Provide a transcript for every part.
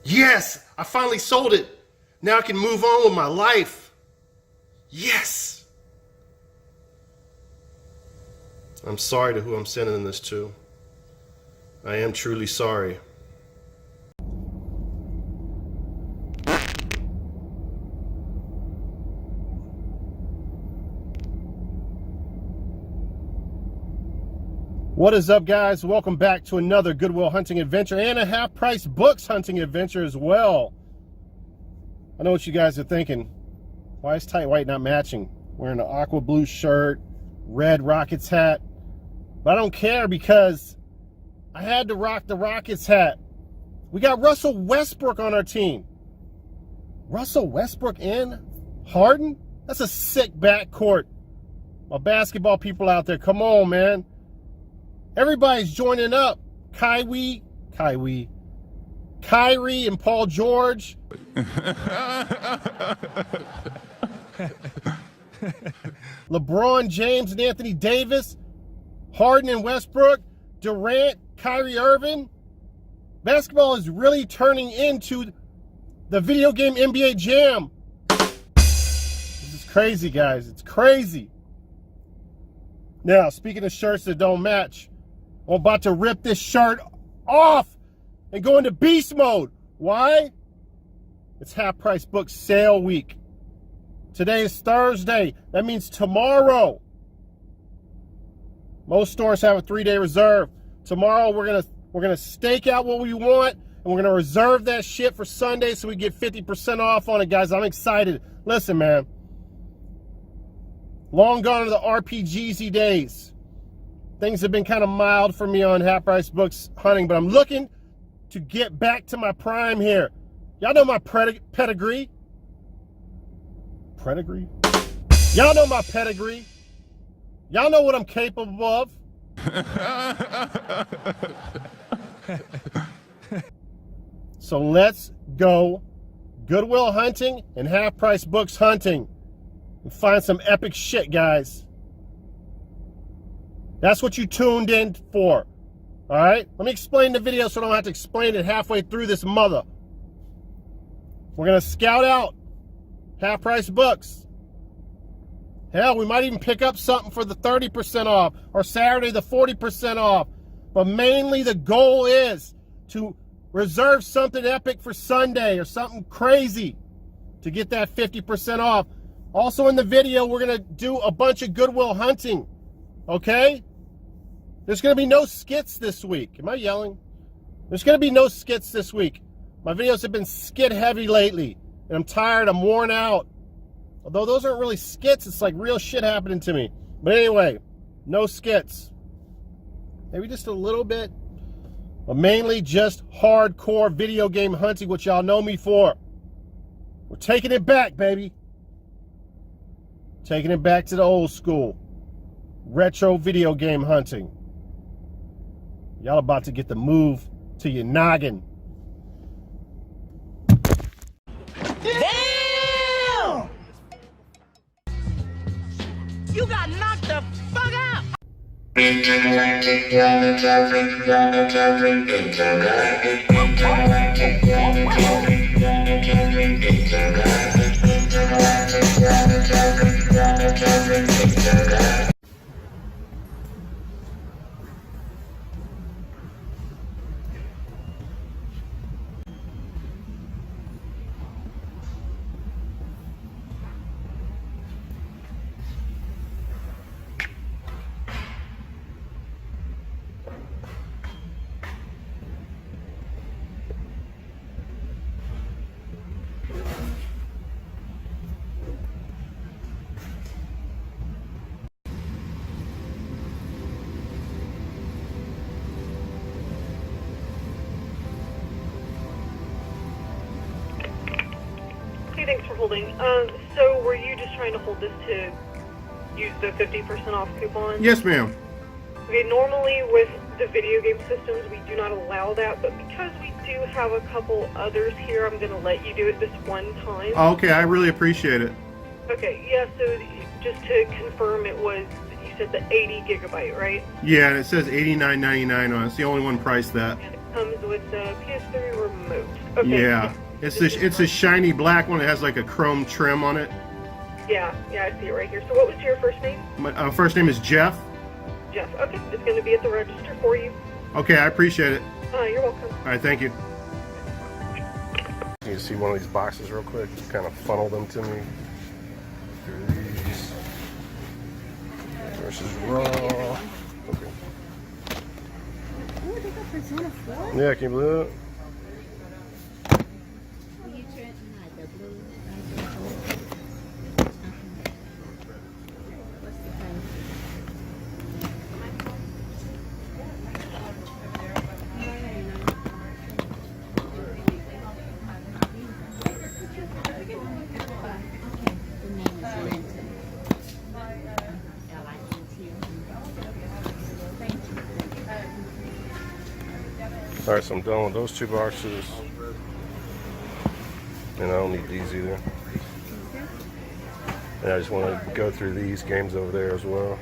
Yes, I finally sold it. Now I can move on with my life. Yes. I'm sorry to who I'm sending this to. I am truly sorry. What is up, guys? Welcome back to another Goodwill hunting adventure and a half-price books hunting adventure as well. I know what you guys are thinking. Why is Tight White not matching? Wearing an aqua blue shirt, red Rockets hat. But I don't care because I had to rock the Rockets hat. We got Russell Westbrook on our team. Russell Westbrook and Harden? That's a sick backcourt. My basketball people out there, come on, man. Everybody's joining up. Kyrie and Paul George. LeBron James and Anthony Davis. Harden and Westbrook. Durant, Kyrie Irving. Basketball is really turning into the video game NBA Jam. This is crazy, guys. It's crazy. Now, speaking of shirts that don't match, I'm about to rip this shirt off and go into beast mode. Why? It's half-price book sale week. Today is Thursday. That means tomorrow. Most stores have a 3-day reserve. Tomorrow we're gonna stake out what we want and we're gonna reserve that shit for Sunday so we get 50% off on it, guys. I'm excited. Listen, man. Long gone are the RPGZ days. Things have been kind of mild for me on half-price books hunting, but I'm looking to get back to my prime here. Y'all know my pedigree. Pedigree? Y'all know my pedigree. Y'all know what I'm capable of. So let's go Goodwill hunting and half-price books hunting and find some epic shit, guys. That's what you tuned in for. All right? Let me explain the video so I don't have to explain it halfway through this mother. We're going to scout out half-price books. Hell, we might even pick up something for the 30% off or Saturday the 40% off. But mainly the goal is to reserve something epic for Sunday or something crazy to get that 50% off. Also in the video, we're going to do a bunch of Goodwill hunting. Okay? There's going to be no skits this week. Am I yelling? There's going to be no skits this week. My videos have been skit heavy lately. And I'm tired. I'm worn out. Although those aren't really skits. It's like real shit happening to me. But anyway, no skits. Maybe just a little bit. But mainly just hardcore video game hunting, which y'all know me for. We're taking it back, baby. Taking it back to the old school. Retro video game hunting. Y'all about to get the move to your noggin. Damn! You got knocked the fuck out! Hey, thanks for holding. So were you just trying to hold this to use the 50% off coupon? Yes, ma'am. Okay, normally with the video game systems, we do not allow that, but because we do have a couple others here, I'm going to let you do it this one time. Oh, okay, I really appreciate it. Okay, yeah, so just to confirm, it was, you said the 80 gigabyte, right? Yeah, and it says $89.99 on it. It's the only one priced that. Comes with the PS3 remote. Okay. Yeah, it's a shiny black one. It has like a chrome trim on it. Yeah, I see it right here. So what was your first name? My first name is Jeff. Jeff. Okay, it's going to be at the register for you. Okay, I appreciate it. You're welcome. All right, thank you. You see one of these boxes real quick? Just kind of funnel them to me. Through these. Versus Raw. Okay. Oh, they got Persona 4? Yeah, can you believe it? All right, so I'm done with those two boxes. And I don't need these either. And I just want to go through these games over there as well.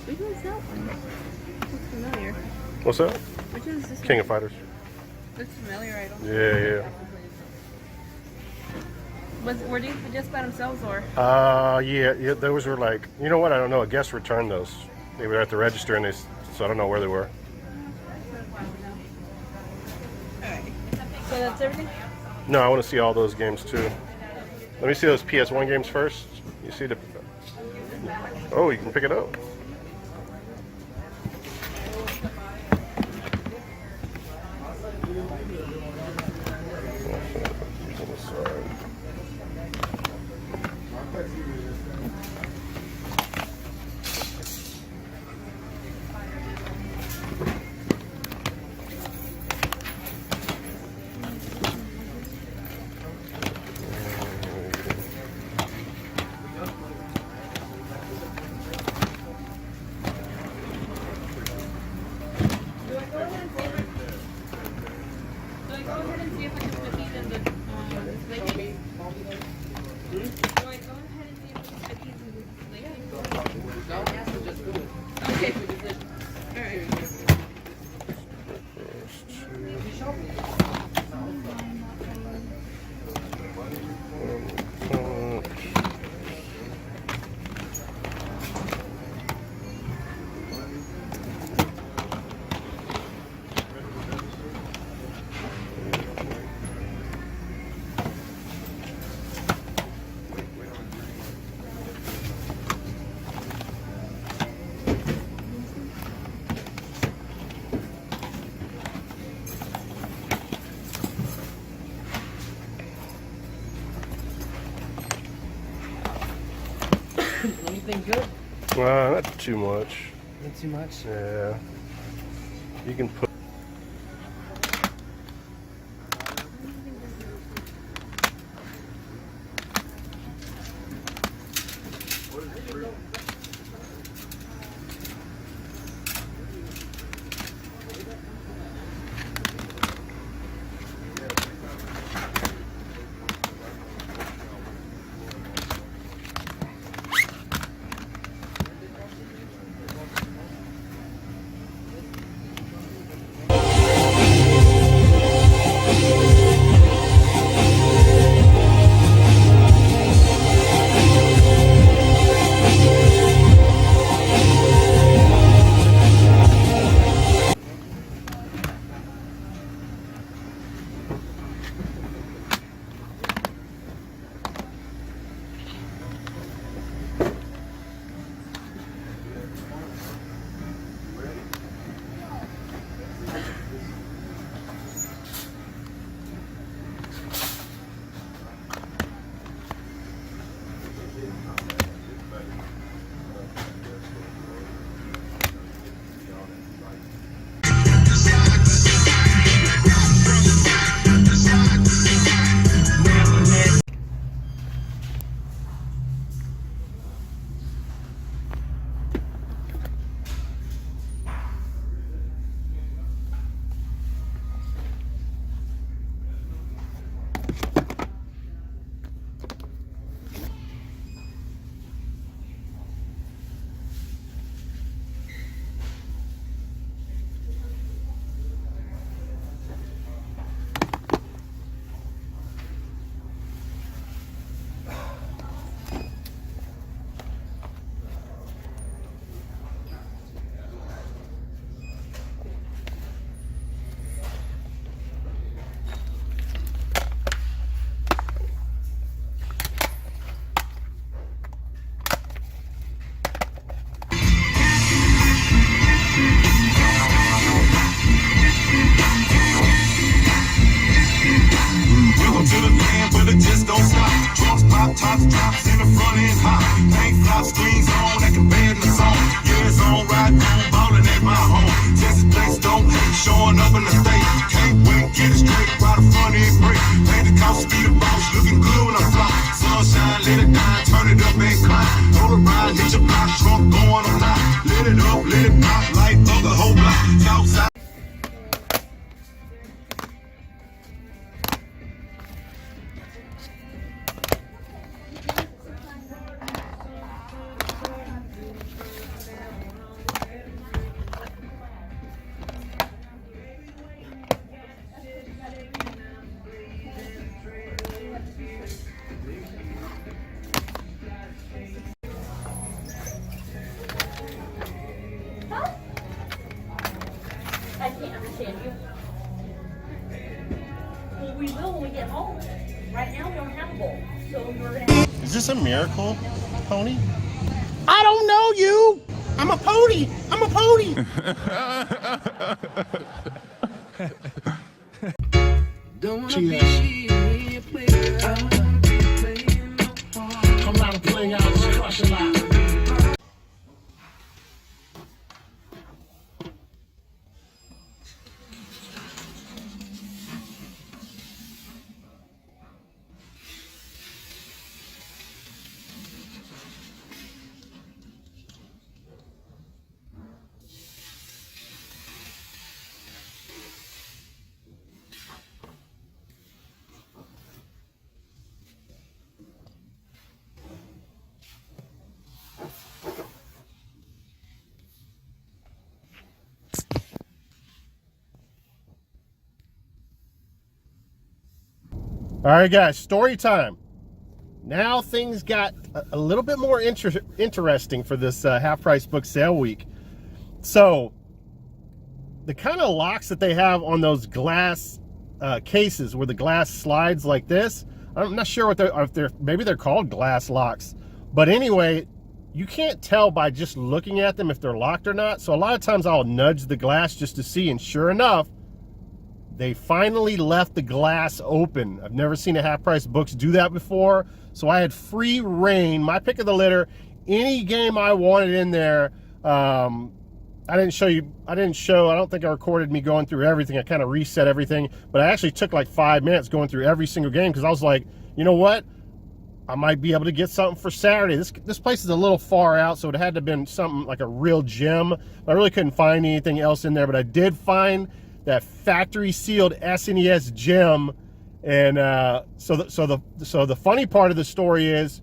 Which one's that one? Looks familiar. What's that? Which one is this King one? of Fighters. Looks familiar, I don't Yeah. Were these just by themselves or? Yeah, those were like, you know what? I don't know. A guest returned those. They were at the register, and so I don't know where they were. Alright. So that's everything? No, I want to see all those games too. Let me see those PS1 games first. You see the? Oh, you can pick it up. Okay. Alright. Anything good? Not too much. Not too much. Yeah. You can put. on the ride, get your block truck going on out. Let it up, let it pop, light up the whole block. Southside. I can't understand you. Well, we will when we get home. Right now, we don't have a bowl. So we're going to have... Is this a miracle, pony? I don't know you. I'm a pony. I'm a pony. Don't wanna Cheers. be a player. I wanna be playing no part. Come out and play out, just crush a lot. All right, guys, story time. Now things got a little bit more interesting for this half-price book sale week. So the kind of locks that they have on those glass cases where the glass slides like this, I'm not sure what maybe they're called glass locks. But anyway, you can't tell by just looking at them if they're locked or not. So a lot of times I'll nudge the glass just to see, and sure enough, they finally left the glass open. I've never seen a half-price books do that before. So I had free reign, my pick of the litter, any game I wanted in there. I don't think I recorded me going through everything. I kind of reset everything, but I actually took like 5 minutes going through every single game because I was like, you know what? I might be able to get something for Saturday. This place is a little far out, so it had to have been something like a real gem. I really couldn't find anything else in there, but I did find that factory sealed SNES gem. And so the funny part of the story is,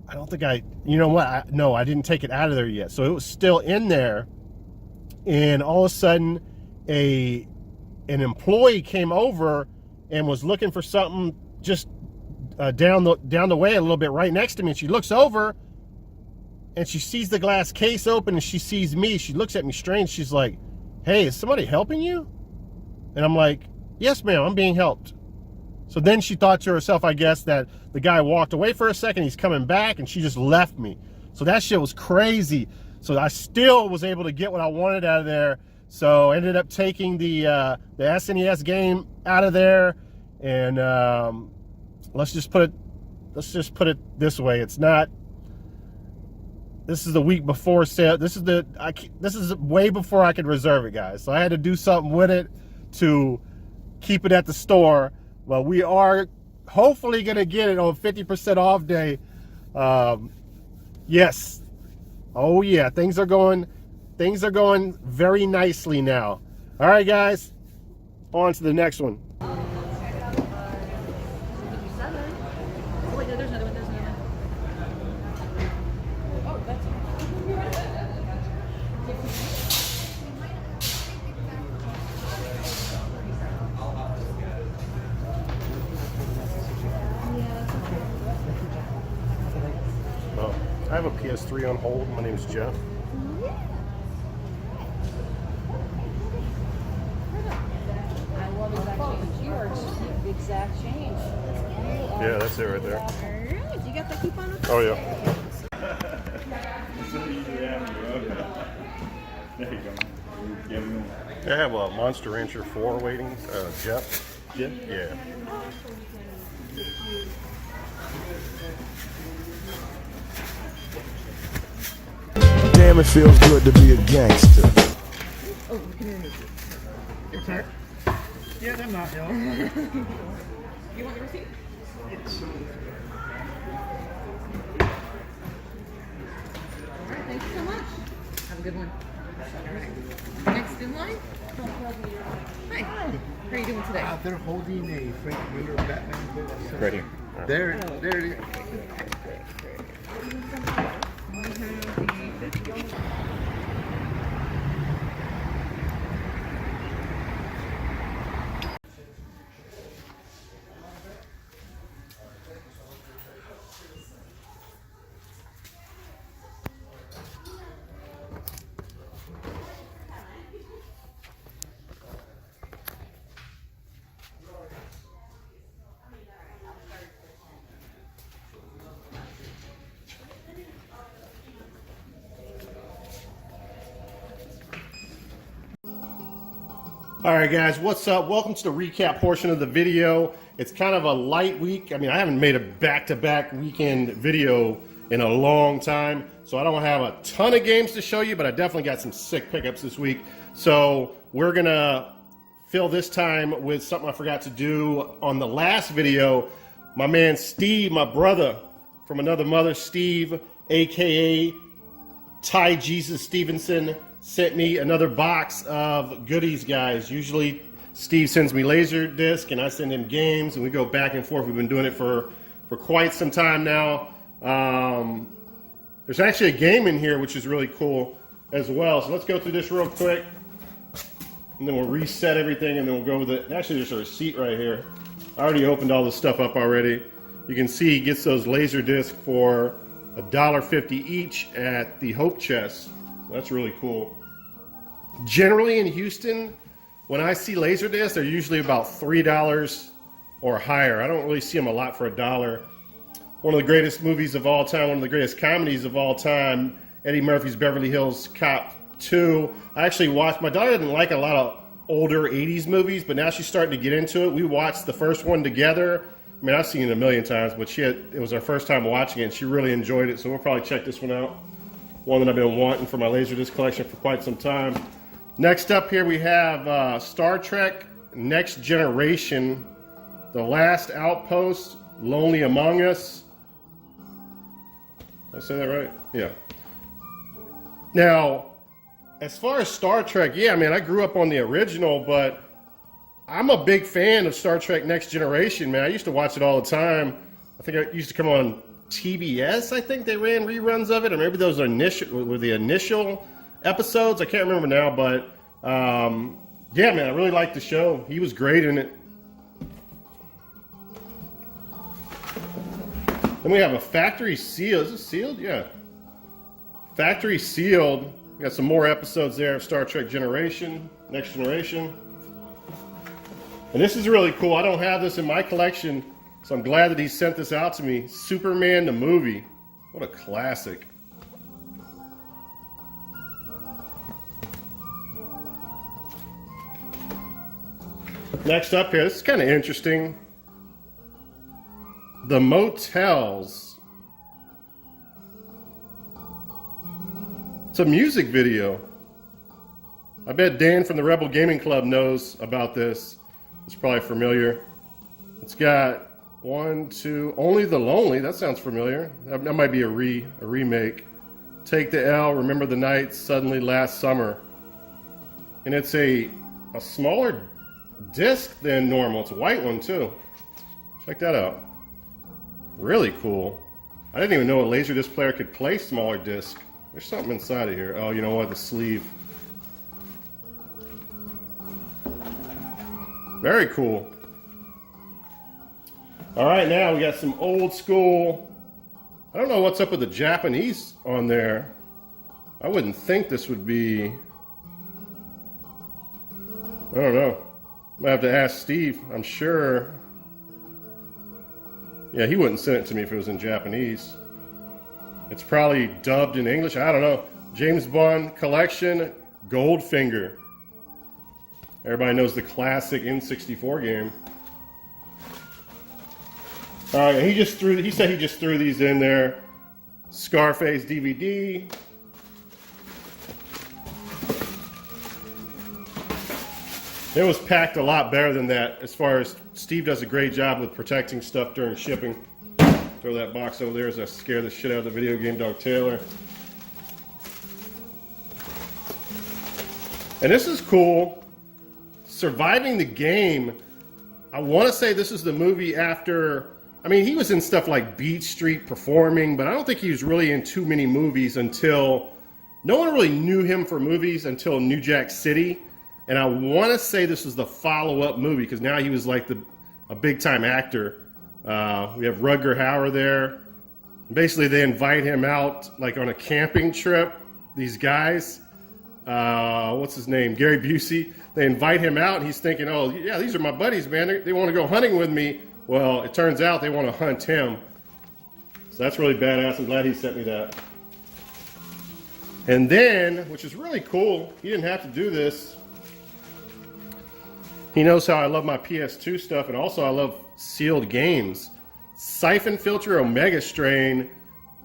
I don't think you know what? No, I didn't take it out of there yet. So it was still in there, and all of a sudden, an employee came over and was looking for something just down the way a little bit, right next to me. And she looks over, and she sees the glass case open, and she sees me. She looks at me strange. She's like, "Hey, is somebody helping you?" And I'm like, "Yes, ma'am, I'm being helped." So then she thought to herself, I guess, that the guy walked away for a second, he's coming back, and she just left me. So that shit was crazy. So I still was able to get what I wanted out of there. So I ended up taking the SNES game out of there, and let's just put it this way. It's not. This is the week before sale. This is way before I could reserve it, guys. So I had to do something with it to keep it at the store. But we are hopefully gonna get it on 50% off day. Yes. Oh yeah, things are going very nicely now. All right, guys, on to the next one. Wait, no, there's another one. There's another one. Oh, that's. Oh, I have a PS3 on hold. My name's Jeff. I love exact change. Yeah, that's it right there. Alright, you got the coupon with Oh yeah. There you go. I have a Monster Rancher 4 waiting. Jeff. Yeah. Damn, it feels good to be a gangster. Oh, come here. Your card? Yeah, them not ill. You want the receipt? Yes. Thank you so much. Have a good one. All right. Next in line. Hi. How are you doing today? They're holding a Frank Miller Batman book. Right here. There it is. All right, guys, what's up? Welcome to the recap portion of the video. It's kind of a light week. I mean, I haven't made a back-to-back weekend video in a long time, so I don't have a ton of games to show you, but I definitely got some sick pickups this week. So we're gonna fill this time with something I forgot to do on the last video. My man Steve, my brother from another mother, Steve, aka Ty Jesus Stevenson, sent me another box of goodies, guys. Usually Steve sends me Laserdisc and I send him games, and we go back and forth. We've been doing it for quite some time now. There's actually a game in here which is really cool as well. So let's go through this real quick, and then we'll reset everything, and then we'll go with it. Actually, there's a receipt right here. I already opened all this stuff up already. You can see he gets those Laserdisc for $1.50 each at the Hope Chest. That's really cool. Generally in Houston, when I see Laserdisc, they're usually about $3 or higher. I don't really see them a lot for $1. One of the greatest movies of all time, one of the greatest comedies of all time, Eddie Murphy's Beverly Hills Cop 2. I actually watched, my daughter didn't like a lot of older 80s movies, but now she's starting to get into it. We watched the first one together. I mean, I've seen it a million times, but it was our first time watching it, and she really enjoyed it, so we'll probably check this one out. One that I've been wanting for my Laserdisc collection for quite some time. Next up here we have Star Trek Next Generation, The Last Outpost, Lonely Among Us. Did I say that right? Yeah. Now, as far as Star Trek, yeah, man, I grew up on the original, but I'm a big fan of Star Trek Next Generation, man. I used to watch it all the time. I think it used to come on TBS, I think they ran reruns of it, or maybe those were the initial episodes. I can't remember now, but yeah, man, I really liked the show. He was great in it. Then we have a factory sealed. Is this sealed? Yeah. Factory sealed. We got some more episodes there of Star Trek Next Generation. And this is really cool. I don't have this in my collection, so I'm glad that he sent this out to me. Superman the movie. What a classic. Next up here, this is kind of interesting. The Motels. It's a music video. I bet Dan from the Rebel Gaming Club knows about this. It's probably familiar. It's got 1, 2, Only the Lonely. That sounds familiar. That might be a remake. Take the L, Remember the Night, Suddenly Last Summer. And it's a smaller disc than normal. It's a white one too. Check that out. Really cool. I didn't even know a Laserdisc player could play smaller disc. There's something inside of here. Oh, you know what? The sleeve. Very cool. All right, now we got some old school. I don't know what's up with the Japanese on there. I wouldn't think this would be. I don't know. Might have to ask Steve. I'm sure. Yeah, he wouldn't send it to me if it was in Japanese. It's probably dubbed in English. I don't know. James Bond Collection, Goldfinger. Everybody knows the classic N64 game. All right, he said he just threw these in there. Scarface DVD. It was packed a lot better than that, as far as Steve does a great job with protecting stuff during shipping. Throw that box over there as I scare the shit out of the video game dog Taylor. And this is cool. Surviving the Game. I want to say this is the movie after, I mean, he was in stuff like Beach Street performing, but I don't think he was really in too many movies until, no one really knew him for movies until New Jack City. And I want to say this was the follow-up movie because now he was like a big-time actor. We have Rutger Hauer there. Basically, they invite him out like on a camping trip. These guys, what's his name? Gary Busey. They invite him out, and he's thinking, "Oh, yeah, these are my buddies, man. They want to go hunting with me." Well, it turns out they want to hunt him. So that's really badass. I'm glad he sent me that. And then, which is really cool, he didn't have to do this. He knows how I love my PS2 stuff, and also I love sealed games. Siphon Filter Omega Strain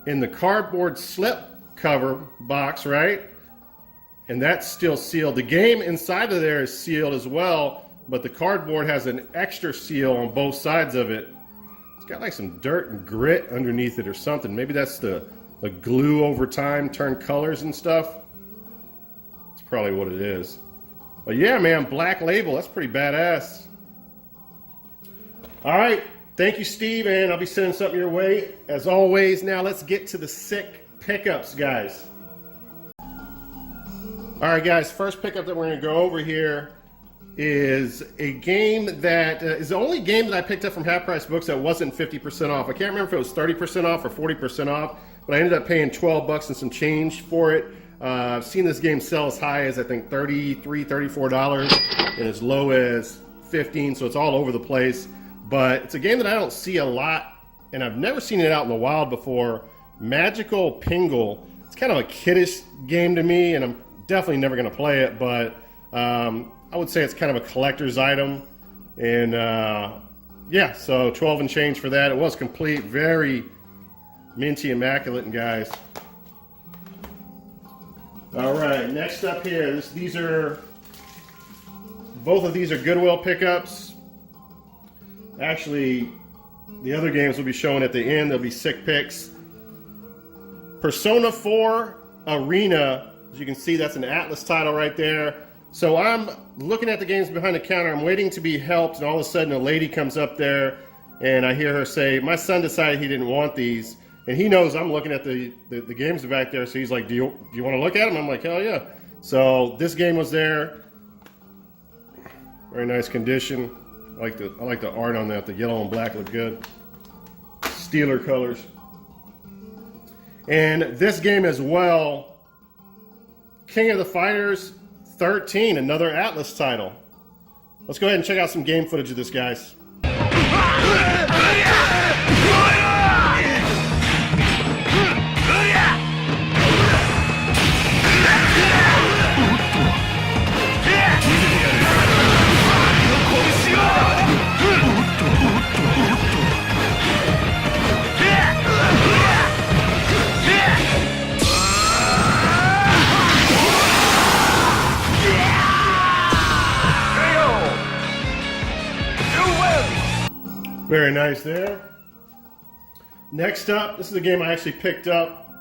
in the cardboard slip cover box, right? And that's still sealed. The game inside of there is sealed as well, but the cardboard has an extra seal on both sides of it. It's got like some dirt and grit underneath it or something. Maybe that's the glue over time turned colors and stuff. That's probably what it is. But yeah, man, Black Label, that's pretty badass. All right, thank you, Steve, and I'll be sending something your way. As always, now let's get to the sick pickups, guys. All right, guys, first pickup that we're going to go over here is a game that is the only game that I picked up from Half Price Books that wasn't 50% off. I can't remember if it was 30% off or 40% off, but I ended up paying $12 and some change for it. I've seen this game sell as high as I think $33, $34 and as low as $15, so it's all over the place. But it's a game that I don't see a lot, and I've never seen it out in the wild before. Magical Pingle. It's kind of a kiddish game to me, and I'm definitely never going to play it, but I would say it's kind of a collector's item. And yeah, so 12 and change for that. It was complete, very minty, immaculate, and guys. All right, next up here, both of these are Goodwill pickups. Actually, the other games will be shown at the end. They'll be sick picks. Persona 4 Arena, as you can see, that's an Atlas title right there. So I'm looking at the games behind the counter. I'm waiting to be helped, and all of a sudden a lady comes up there, and I hear her say, "My son decided he didn't want these." And he knows I'm looking at the games back there, so he's like, do you want to look at them? I'm like, hell yeah. So this game was there. Very nice condition. I like the art on that. The yellow and black look good. Steeler colors. And this game as well, King of the Fighters 13, another Atlas title. Let's go ahead and check out some game footage of this, guys. Very nice there. Next up, this is a game I actually picked up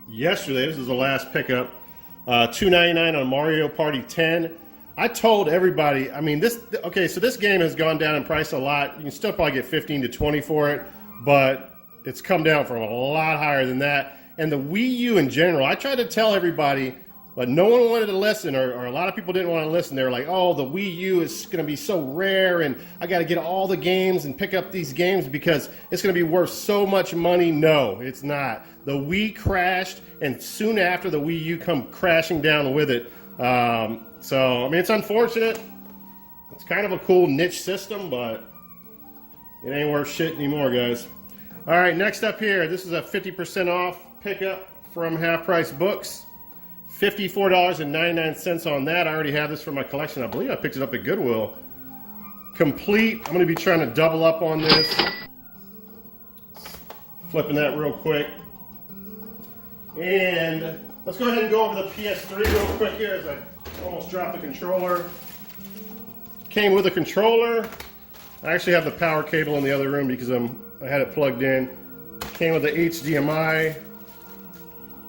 yesterday. This is the last pickup. $2.99 on Mario Party 10. I told everybody, I mean, okay, so this game has gone down in price a lot. You can still probably get 15 to 20 for it, but it's come down from a lot higher than that. And the Wii U in general, I tried to tell everybody, but no one wanted to listen, or a lot of people didn't want to listen. They were like, oh, the Wii U is going to be so rare, and I got to get all the games and pick up these games because it's going to be worth so much money. No, it's not. The Wii crashed, and soon after the Wii U come crashing down with it. So, I mean, it's unfortunate. It's kind of a cool niche system, but it ain't worth shit anymore, guys. All right, next up here, this is a 50% off pickup from Half Price Books. $54.99 on that. I already have this for my collection. I believe I picked it up at Goodwill. Complete. I'm going to be trying to double up on this. Flipping that real quick. And let's go ahead and go over the PS3 real quick here as I almost dropped the controller. Came with a controller. I actually have the power cable in the other room because I had it plugged in. Came with the HDMI.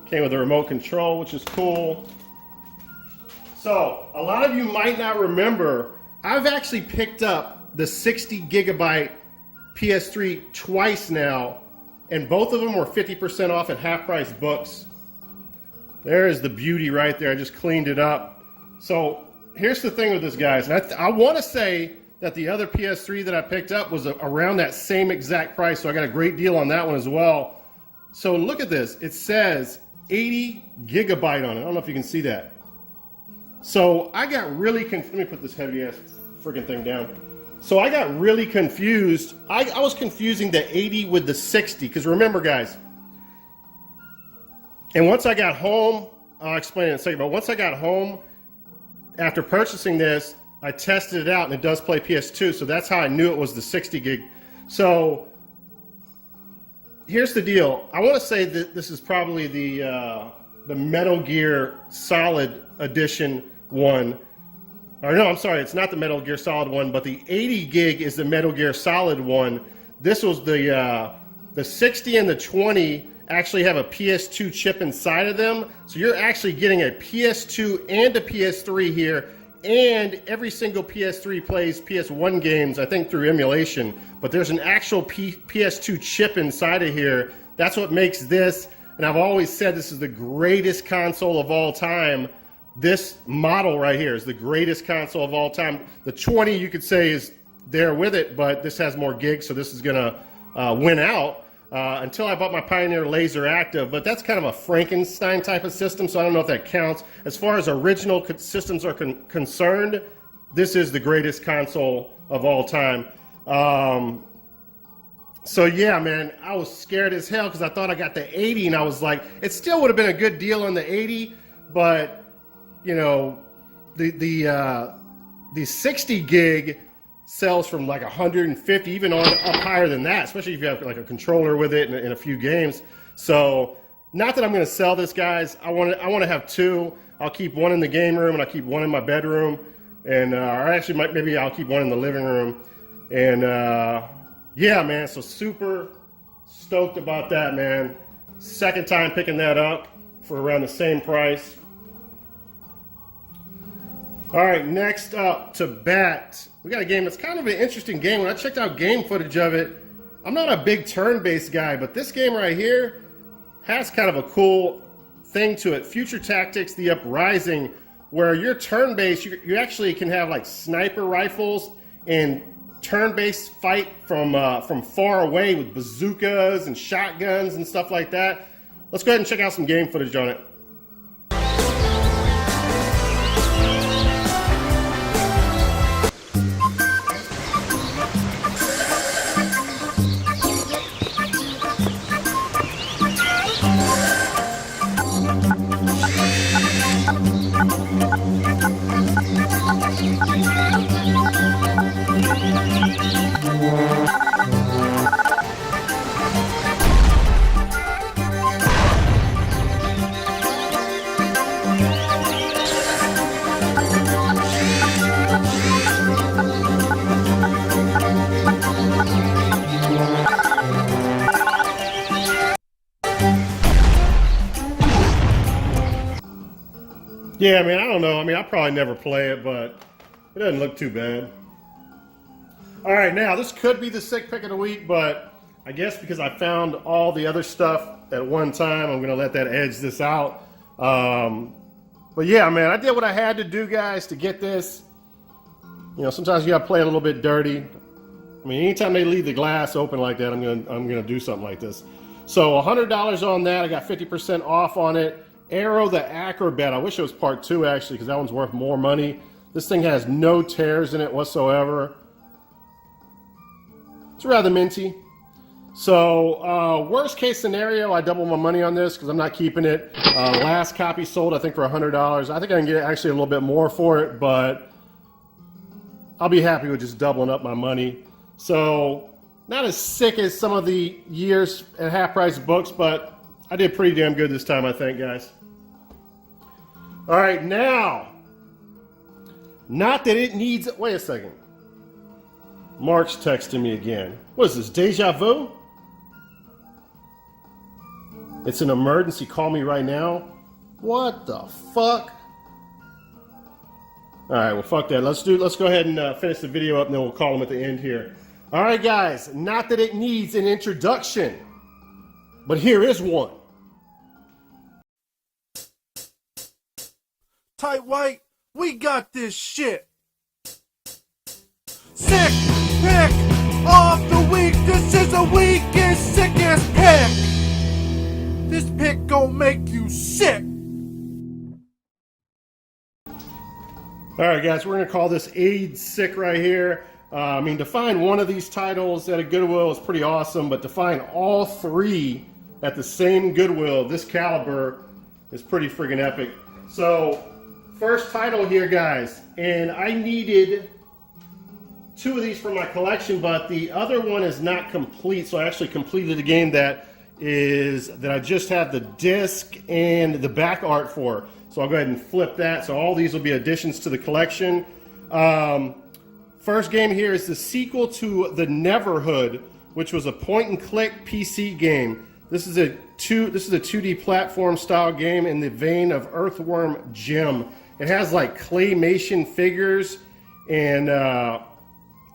Came with a remote control, which is cool. So a lot of you might not remember, I've actually picked up the 60 gigabyte PS3 twice now, and both of them were 50% off at half price books. There is the beauty right there. I just cleaned it up. So here's the thing with this, guys. And I want to say that the other PS3 that I picked up was around that same exact price, so I got a great deal on that one as well. So look at this. It says 80 gigabyte on it. I don't know if you can see that. So I got really confused. Let me put this heavy ass freaking thing down. So I got really confused. I was confusing the 80 with the 60, because remember, guys, and once I got home, I'll explain in a second, but once I got home, after purchasing this, I tested it out and it does play PS2, so that's how I knew it was the 60 gig. So here's the deal. I want to say that this is probably the Metal Gear Solid Edition one. Or no, I'm sorry, it's not the Metal Gear Solid one, but the 80 gig is the Metal Gear Solid one. This was the 60 and the 20 actually have a PS2 chip inside of them. So you're actually getting a PS2 and a PS3 here, and every single PS3 plays PS1 games, I think through emulation, but there's an actual PS2 chip inside of here. That's what makes this, and I've always said this is the greatest console of all time. This model right here is the greatest console of all time. The 20 you could say is there with it, but this has more gigs, so this is gonna win out. Until I bought my Pioneer Laser Active, but that's kind of a Frankenstein type of system, so I don't know if that counts. As far as original systems are concerned, this is the greatest console of all time. So yeah, man, I was scared as hell because I thought I got the 80, and I was like, it still would have been a good deal on the 80, but you know, the 60 gig sells from like 150, even on up higher than that, especially if you have like a controller with it and a few games. So not that I'm going to sell this, guys. I want to have two. I'll keep one in the game room and I'll keep one in my bedroom, and or actually maybe I'll keep one in the living room. And yeah, man, so super stoked about that, man. Second time picking that up for around the same price. All right, next up to bat, we got a game that's kind of an interesting game. When I checked out game footage of it, I'm not a big turn-based guy, but this game right here has kind of a cool thing to it. Future Tactics: The Uprising, where you're turn-based, you actually can have like sniper rifles and turn-based fight from far away with bazookas and shotguns and stuff like that. Let's go ahead and check out some game footage on it. Yeah, man, I don't know. I mean, I'll probably never play it, but it doesn't look too bad. All right, now, this could be the sick pick of the week, but I guess because I found all the other stuff at one time, I'm going to let that edge this out. But yeah, man, I did what I had to do, guys, to get this. You know, sometimes you got to play a little bit dirty. I mean, anytime they leave the glass open like that, I'm gonna do something like this. So $100 on that. I got 50% off on it. Arrow the Acrobat. I wish it was part 2 actually, because that one's worth more money. This thing has no tears in it whatsoever. It's rather minty. So worst case scenario, I double my money on this because I'm not keeping it. Last copy sold, I think, for $100. I think I can get actually a little bit more for it, but I'll be happy with just doubling up my money. So not as sick as some of the years at half price books, but I did pretty damn good this time, I think, guys. All right, now, not that it needs, wait a second. Mark's texting me again. What is this, deja vu? It's an emergency, call me right now. What the fuck? All right, well, fuck that. Let's go ahead and finish the video up, and then we'll call them at the end here. All right, guys. Not that it needs an introduction, but here is one. Tight White, we got this shit. Sick pick of the week. This is the weekest sickest pick. This pick gon' make you sick. All right, guys, we're going to call this AIDS sick right here. I mean, to find one of these titles at a Goodwill is pretty awesome, but to find all three at the same Goodwill, this caliber, is pretty friggin' epic. So, first title here, guys, and I needed 2 of these for my collection, but the other one is not complete, so I actually completed a game that I just have the disc and the back art for. So I'll go ahead and flip that. So all these will be additions to the collection. First game here is the sequel to The Neverhood, which was a point-and-click PC game. This is a 2D platform style game in the vein of Earthworm Jim. It has like claymation figures, and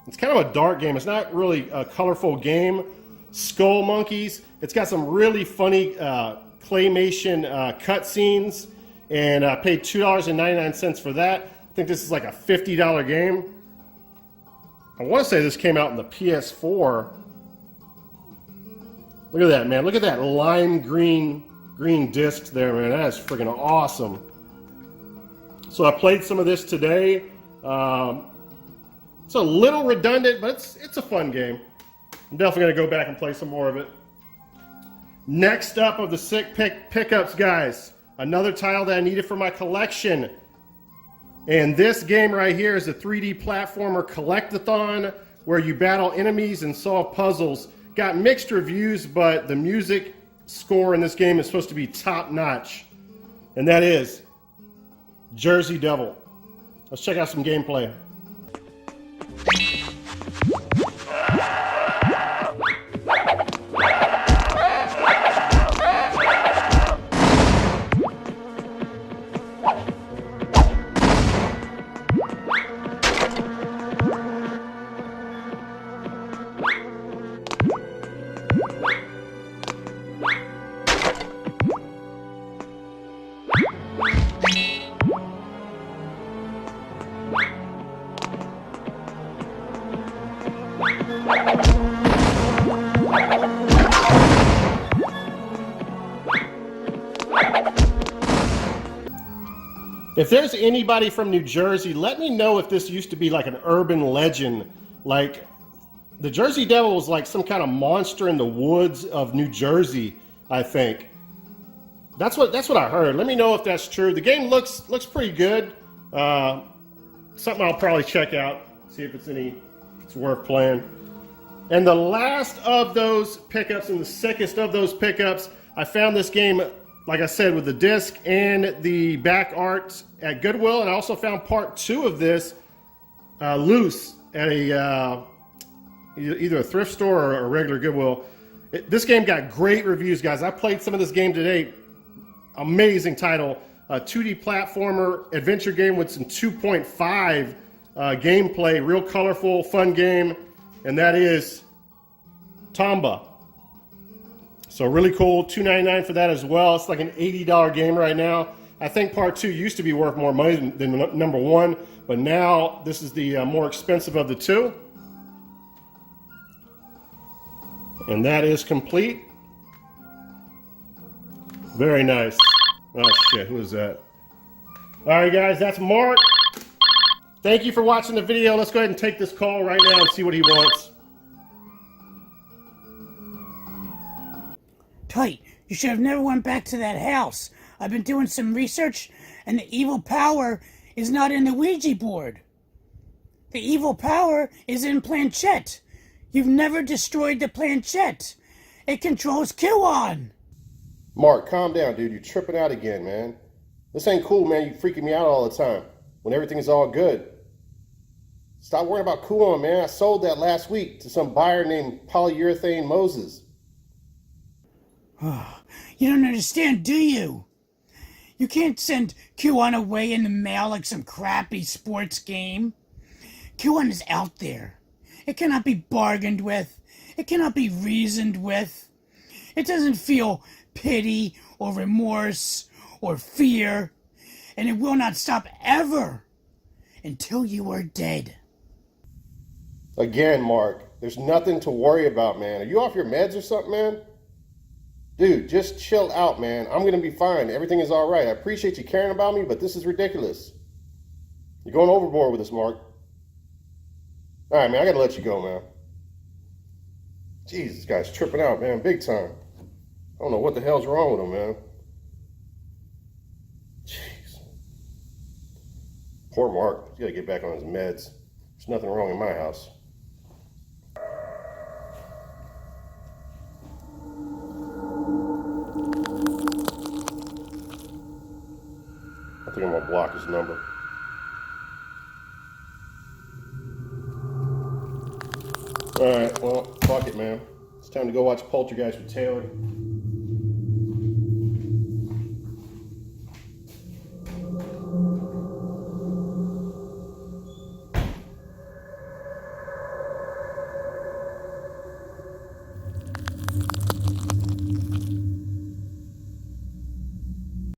it's kind of a dark game. It's not really a colorful game. Skull Monkeys. It's got some really funny claymation cutscenes, and I paid $2.99 for that. I think this is like a $50 game. I want to say this came out in the PS4. Look at that, man. Look at that lime green discs there, man. That is freaking awesome. So I played some of this today. It's a little redundant, but it's a fun game. I'm definitely going to go back and play some more of it. Next up of the sick pickups, guys. Another title that I needed for my collection. And this game right here is a 3D platformer collectathon where you battle enemies and solve puzzles. Got mixed reviews, but the music score in this game is supposed to be top notch. And that is Jersey Devil. Let's check out some gameplay. If there's anybody from New Jersey, let me know if this used to be like an urban legend. Like, the Jersey Devil was like some kind of monster in the woods of New Jersey, I think. That's what I heard. Let me know if that's true. The game looks pretty good. Something I'll probably check out, see if it's worth playing. And the last of those pickups and the sickest of those pickups, I found this game, like I said, with the disc and the back art at Goodwill, and I also found part 2 of this loose at either a thrift store or a regular Goodwill. This game got great reviews, guys. I played some of this game today. Amazing title. 2D platformer adventure game with some 2.5 gameplay. Real colorful, fun game. And that is Tomba. So really cool. $2.99 for that as well. It's like an $80 game right now. I think part 2 used to be worth more money than number 1, but now this is the more expensive of the 2. And that is complete. Very nice. Oh shit, who is that? All right, guys, that's Mark. Thank you for watching the video. Let's go ahead and take this call right now and see what he wants. Tight, you should have never went back to that house. I've been doing some research, and the evil power is not in the Ouija board. The evil power is in Planchette. You've never destroyed the Planchette. It controls Kiwan. Mark, calm down, dude. You're tripping out again, man. This ain't cool, man. You're freaking me out all the time when everything's all good. Stop worrying about Kuon, man. I sold that last week to some buyer named Polyurethane Moses. You don't understand, do you? You can't send Q1 away in the mail like some crappy sports game. Q1 is out there. It cannot be bargained with. It cannot be reasoned with. It doesn't feel pity or remorse or fear, and it will not stop ever until you are dead. Again, Mark, there's nothing to worry about, man. Are you off your meds or something, man? Dude, just chill out, man. I'm gonna be fine. Everything is all right. I appreciate you caring about me, but this is ridiculous. You're going overboard with this, Mark. All right, man, I gotta let you go, man. Jeez, this guy's tripping out, man, big time. I don't know what the hell's wrong with him, man. Jeez. Poor Mark. He's gotta get back on his meds. There's nothing wrong in my house. I think I'm gonna block his number. All right, well, fuck it, man. It's time to go watch Poltergeist with Taylor.